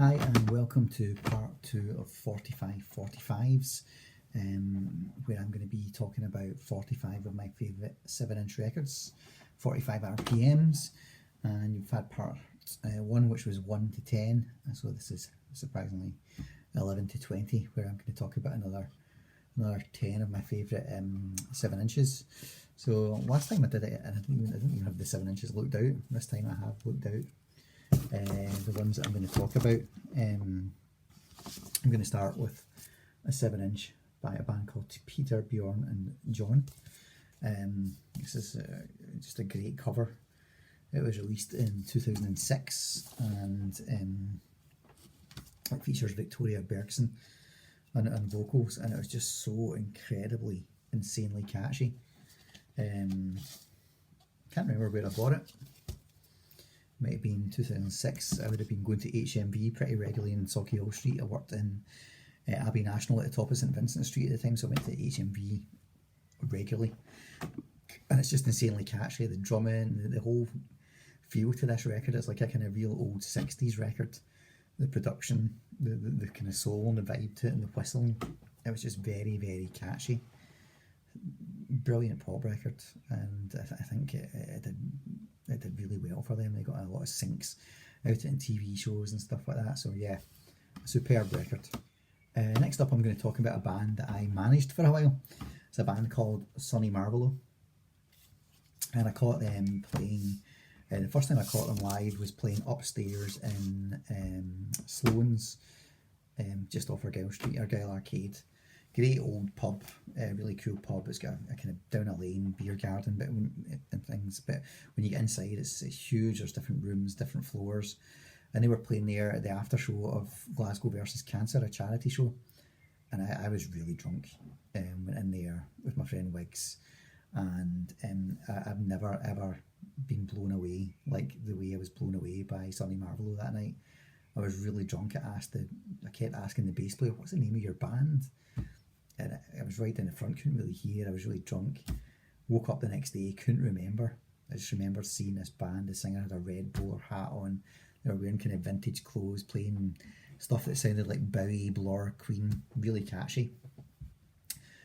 Hi and welcome to part 2 of 45's, where I'm going to be talking about 45 of my favourite 7-inch records, 45 RPMs, and you've had part 1 which was 1 to 10, so this is surprisingly 11 to 20, where I'm going to talk about another 10 of my favourite 7 inches. So last time I did it, and I didn't even have the 7 inches looked out. This time I have looked out the ones that I'm going to talk about. I'm going to start with a 7-inch by a band called Peter, Bjorn and John. This is just a great cover. It was released in 2006 and it features Victoria Georgsson on vocals, and it was just so incredibly, insanely catchy. Can't remember where I bought it. Might have been 2006. I would have been going to HMV pretty regularly in Sauchiehall Street. I worked in Abbey National at the top of St Vincent Street at the time, so I went to HMV regularly. And it's just insanely catchy. The drumming, the whole feel to this record, it's like a kind of real old 60s record. The production, the kind of soul and the vibe to it, and the whistling, it was just very, very catchy. Brilliant pop record, and I think it did really well for them. They got a lot of syncs out in TV shows and stuff like that, so yeah, a superb record. Next up I'm going to talk about a band that I managed for a while. It's a band called Sonny Marvello, and I caught them playing, the first time I caught them live was playing upstairs in Sloan's, just off Argyle Street, Argyle Arcade. Great old pub, really cool pub. It's got a kind of down a lane beer garden bit and things, but when you get inside it's huge. There's different rooms, different floors, and they were playing there at the after show of Glasgow versus Cancer, a charity show, and I was really drunk. Went in there with my friend Wiggs, and I've never ever been blown away like the way I was blown away by Sonny Marvello that night. I was really drunk. I kept asking the bass player, "What's the name of your band?" And I was right in the front, couldn't really hear. I was really drunk. Woke up the next day, couldn't remember. I just remembered seeing this band. The singer had a red bowler hat on. They were wearing kind of vintage clothes, playing stuff that sounded like Bowie, Blur, Queen. Really catchy.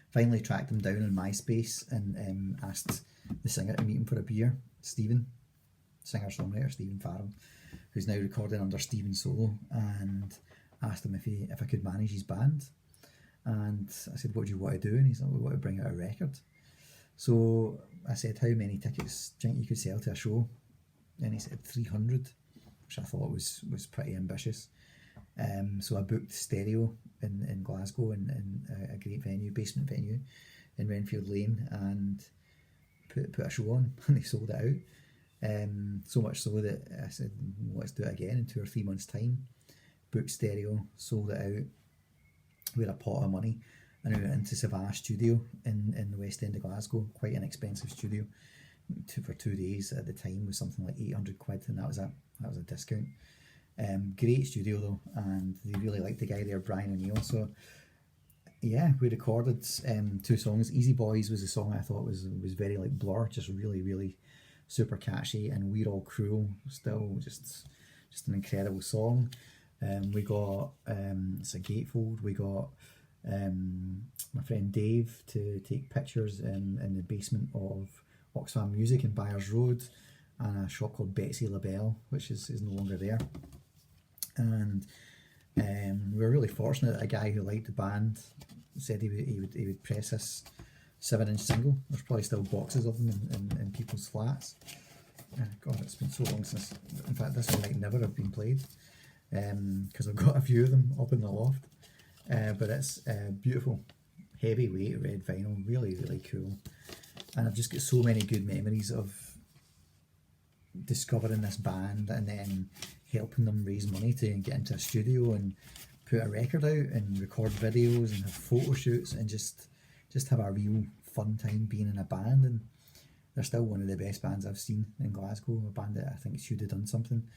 Finally tracked them down on MySpace and asked the singer to meet him for a beer. Stephen, singer-songwriter Stephen Farrell, who's now recording under Stephen Solo, and asked him if I could manage his band. And I said, "What do you want to do?" And he said, "We want to bring out a record." So I said, "How many tickets do you think you could sell to a show?" And he said 300, which I thought was pretty ambitious. So I booked Stereo in Glasgow, in a great venue, basement venue in Renfield Lane, and put a show on, and they sold it out. So much so that I said, "Let's do it again in 2 or 3 months' time." Booked Stereo, sold it out. We had a pot of money, and we went into Savannah Studio in the West End of Glasgow, quite an expensive studio. For 2 days at the time was something like 800 quid, and that was a discount. Great studio though, and they really liked the guy there, Brian O'Neill. So yeah, we recorded 2 songs. Easy Boys was a song I thought was very like Blur, just really, really super catchy, and We're All Cruel, still just an incredible song. We got it's a gatefold. We got my friend Dave to take pictures in the basement of Oxfam Music in Byers Road, and a shop called Betsy LaBelle, which is no longer there. And we were really fortunate that a guy who liked the band said he would press this 7-inch single. There's probably still boxes of them in people's flats. God, it's been so long since. In fact, this one might never have been played, because I've got a few of them up in the loft. But it's beautiful, heavyweight red vinyl, really, really cool. And I've just got so many good memories of discovering this band and then helping them raise money to get into a studio and put a record out and record videos and have photo shoots and just have a real fun time being in a band. And they're still one of the best bands I've seen in Glasgow, a band that I think should have done something.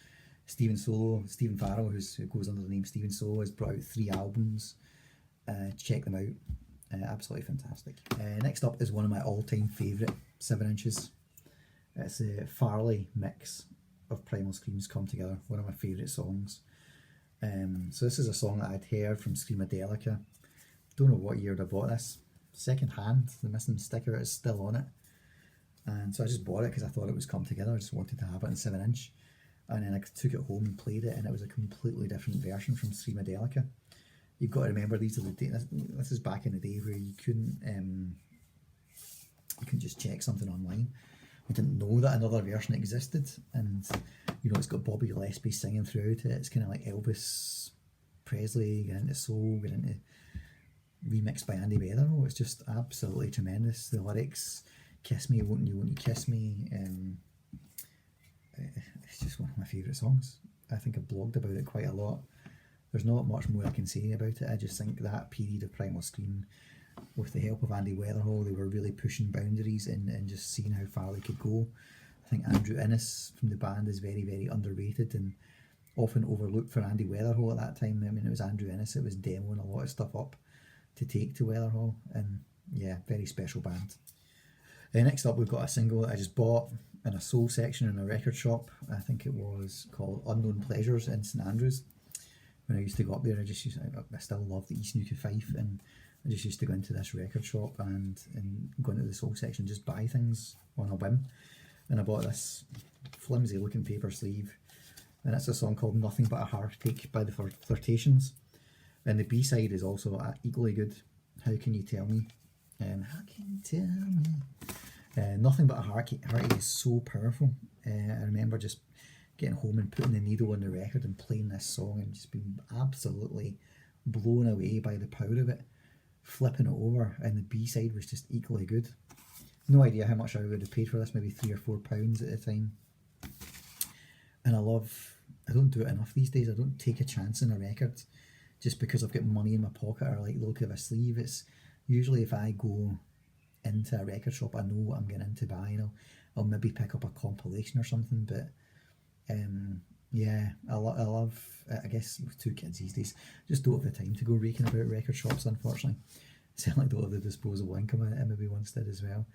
Stephen Farrell, who goes under the name Stephen Solo, has brought out 3 albums. Check them out, absolutely fantastic. Next up is one of my all-time favourite 7 inches. It's a Farley mix of Primal Screams Come Together, one of my favourite songs. So this is a song that I'd heard from Screamadelica. Don't know what year I bought this. Second hand, the missing sticker is still on it. And so I just bought it because I thought it was come together. I just wanted to have it in 7-inch. And then I took it home and played it, and it was a completely different version from Screamadelica. You've got to remember, these are the days. This is back in the day where you couldn't just check something online. I didn't know that another version existed, and you know, it's got Bobby Gillespie singing throughout it. It's kind of like Elvis Presley, get into soul, get into remixed by Andy Weatherall. It's just absolutely tremendous. The lyrics, "Kiss me, won't you kiss me?" It's just one of my favourite songs. I think I've blogged about it quite a lot. There's not much more I can say about it. I just think that period of Primal Scream, with the help of Andy Weatherall, they were really pushing boundaries and just seeing how far they could go. I think Andrew Innes from the band is very, very underrated and often overlooked for Andy Weatherall at that time. I mean, it was Andrew Innes that was demoing a lot of stuff up to take to Weatherall, and yeah, very special band. Next up, we've got a single that I just bought in a soul section in a record shop. I think it was called Unknown Pleasures in St Andrews. When I used to go up there, I still love the East Nuke of Fife, and I just used to go into this record shop and go into the soul section, just buy things on a whim. And I bought this flimsy looking paper sleeve, and it's a song called Nothing But a Heartache by the Flirtations. And the B-side is also equally good. How Can You Tell Me? How can you tell me? Nothing But a Heartache is so powerful. I remember just getting home and putting the needle on the record and playing this song and just being absolutely blown away by the power of it, flipping it over, and the B-side was just equally good. No idea how much I would have paid for this, maybe £3 or £4 at the time. And I don't do it enough these days. I don't take a chance on a record just because I've got money in my pocket or like the look of a sleeve. It's usually, if I go into a record shop, I know what I'm getting into buying. I'll maybe pick up a compilation or something, but yeah, I love, I guess with 2 kids these days, just don't have the time to go raking about record shops, unfortunately. Certainly don't have the disposable income I maybe once did as well.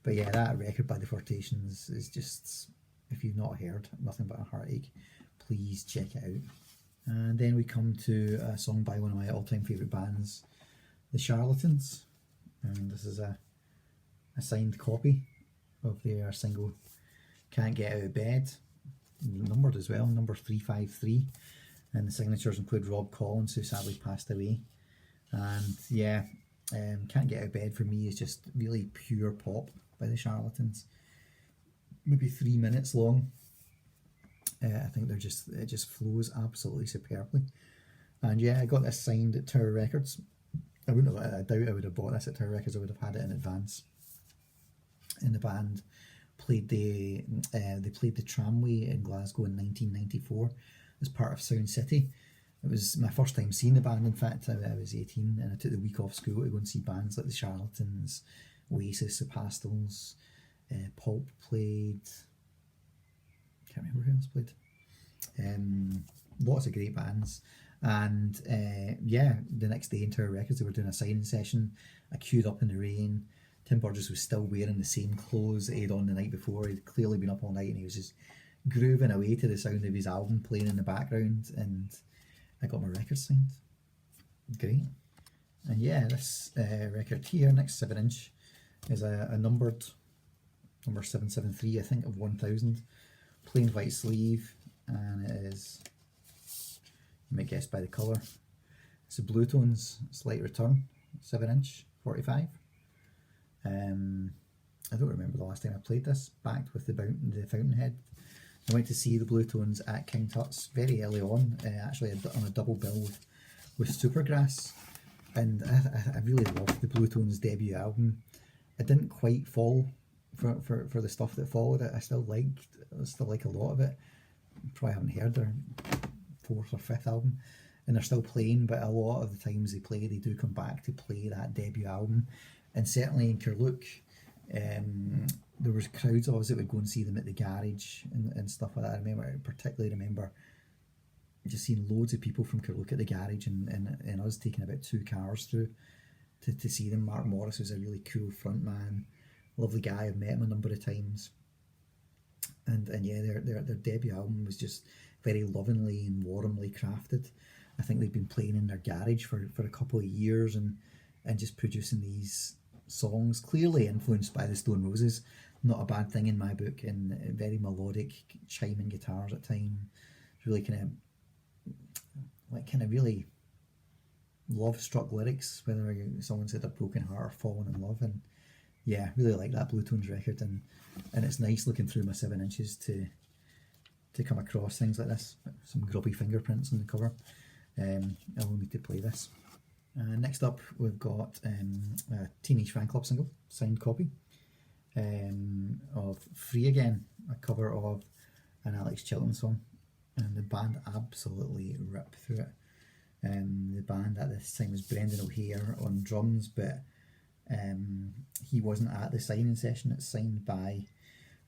But yeah, that record by the Flirtations is just, if you've not heard Nothing But a Heartache, please check it out. And then we come to a song by one of my all-time favourite bands, the Charlatans, and this is a signed copy of their single Can't Get Out of Bed, numbered as well, number 353, and the signatures include Rob Collins, who sadly passed away. And yeah, Can't Get Out of Bed for me is just really pure pop by the Charlatans, maybe 3 minutes long. I think it just flows absolutely superbly. And yeah, I got this signed at Tower Records. I doubt I would have bought this at Tower Records. I would have had it in advance. And the band played they played the Tramway in Glasgow in 1994 as part of Sound City. It was my first time seeing the band. In fact, I was 18 and I took the week off school to go and see bands like the Charlatans, Oasis, the Pastels, Pulp played. Can't remember who else played. Lots of great bands. And yeah, the next day in Tower Records they were doing a signing session. I queued up in the rain. Tim Burgess was still wearing the same clothes that he'd on the night before. He'd clearly been up all night and he was just grooving away to the sound of his album playing in the background, and I got my record signed. Great. And yeah, this record here, next 7-inch, is a numbered number 773, I think, of 1000, plain white sleeve, and it is, you might guess by the colour, it's a Bluetones Slight Return 7-inch 45. I don't remember the last time I played this, backed with the Fountainhead. I went to see the Bluetones at King Tut's very early on, actually on a double bill with Supergrass, and I really loved the Bluetones debut album. It didn't quite fall for the stuff that followed it. I still like a lot of it. Probably haven't heard their 4th or 5th album, and they're still playing, but a lot of the times they do come back to play that debut album. And certainly in Kirlook, there was crowds of us that would go and see them at the garage and stuff like that. I particularly remember just seeing loads of people from Kirlook at the garage, and us taking about 2 cars through to see them. Mark Morris was a really cool front man, lovely guy. I've met him a number of times. and yeah, their debut album was just very lovingly and warmly crafted. I think they've been playing in their garage for a couple of years and just producing these songs, clearly influenced by the Stone Roses. Not a bad thing in my book, and very melodic, chiming guitars at times. Really kind of really love-struck lyrics, whether someone said a broken heart or fallen in love, and yeah, really like that Bluetones record, and it's nice looking through my 7-inches to come across things like this. Some grubby fingerprints on the cover. I will need to play this. Next up, we've got a Teenage Fanclub single, signed copy, of Free Again, a cover of an Alex Chilton song, and the band absolutely rip through it. The band at this time was Brendan O'Hare on drums, but he wasn't at the signing session. It's signed by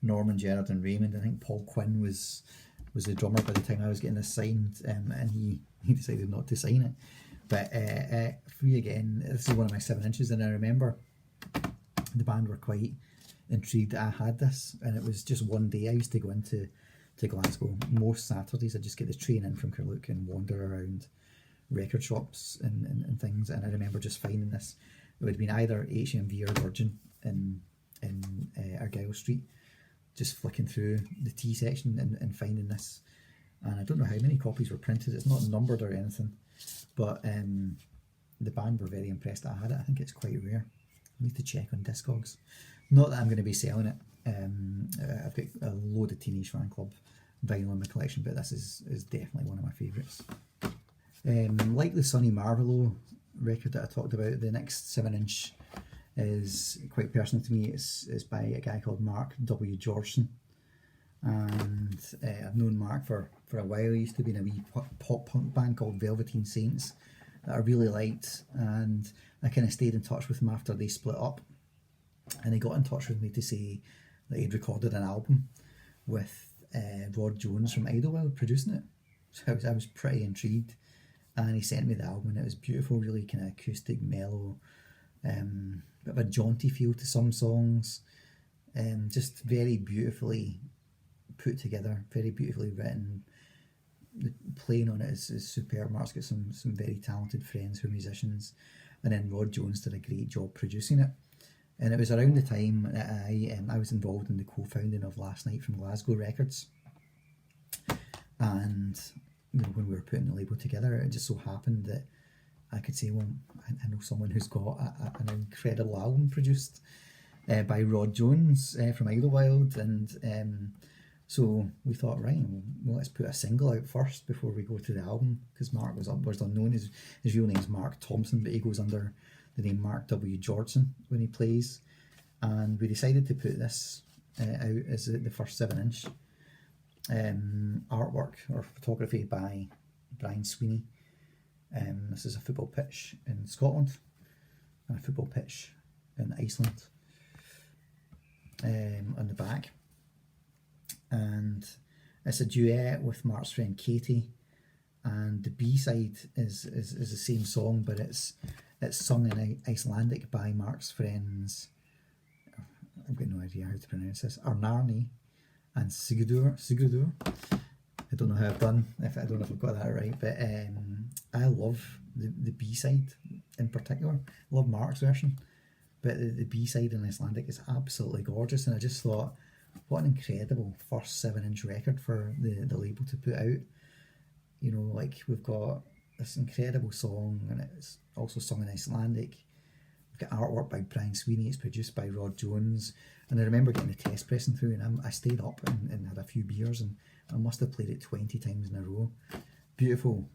Norman, Gerard and Raymond. I think Paul Quinn was the drummer by the time I was getting this signed, and he decided not to sign it. But Free Again, this is one of my 7-inches, and I remember the band were quite intrigued that I had this, and it was just one day. I used to go into Glasgow most Saturdays. I'd just get the train in from Carluke and wander around record shops and things, and I remember just finding this. It would have been either HMV or Virgin in Argyle Street, just flicking through the T section and finding this. And I don't know how many copies were printed. It's not numbered or anything, but the band were very impressed that I had it. I think it's quite rare. I need to check on Discogs. Not that I'm going to be selling it. I've got a load of Teenage Fanclub vinyl in my collection, but this is definitely one of my favourites. Like the Sonny Marvello record that I talked about, the next 7-inch is quite personal to me. It's by a guy called Mark W. Georgsson, and I've known Mark for a while. He used to be in a wee pop punk band called Velveteen Saints that I really liked, and I kind of stayed in touch with him after they split up, and he got in touch with me to say that he'd recorded an album with Rod Jones from Idlewild producing it. So I was pretty intrigued, and he sent me the album, and it was beautiful, really kind of acoustic, mellow, bit of a jaunty feel to some songs, just very beautifully put together, very beautifully written. The playing on it is superb. Mark's got some very talented friends who are musicians, and then Rod Jones did a great job producing it. And it was around the time that I was involved in the co-founding of Last Night from Glasgow Records, and when we were putting the label together, it just so happened that I could say, well, I know someone who's got an incredible album produced by Rod Jones from Idlewild, and so we thought, right, well, let's put a single out first before we go to the album, because Mark was unknown. His real name is Mark Thompson, but he goes under the name Mark W. Georgsson when he plays, and we decided to put this out as the first 7-inch. Artwork or photography by Brian Sweeney. This is a football pitch in Scotland and a football pitch in Iceland on the back, and it's a duet with Mark's friend Katie, and the B-side is the same song, but it's sung in Icelandic by Mark's friends. I've got no idea how to pronounce this. Arnarni and Sigurdur. I don't know how I've done. I don't know if I've got that right, but I love the B-side in particular. I love Mark's version, but the B-side in Icelandic is absolutely gorgeous, and I just thought, what an incredible first 7-inch record for the label to put out. You know, like, we've got this incredible song, and it's also sung in Icelandic. We've got artwork by Brian Sweeney. It's produced by Rod Jones, and I remember getting the test pressing through, and I stayed up and had a few beers, and I must have played it 20 times in a row. Beautiful,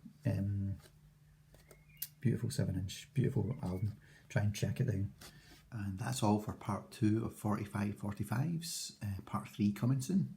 beautiful 7-inch, beautiful album. Try and check it out. And that's all for part 2 of 45 45's. Part 3 coming soon.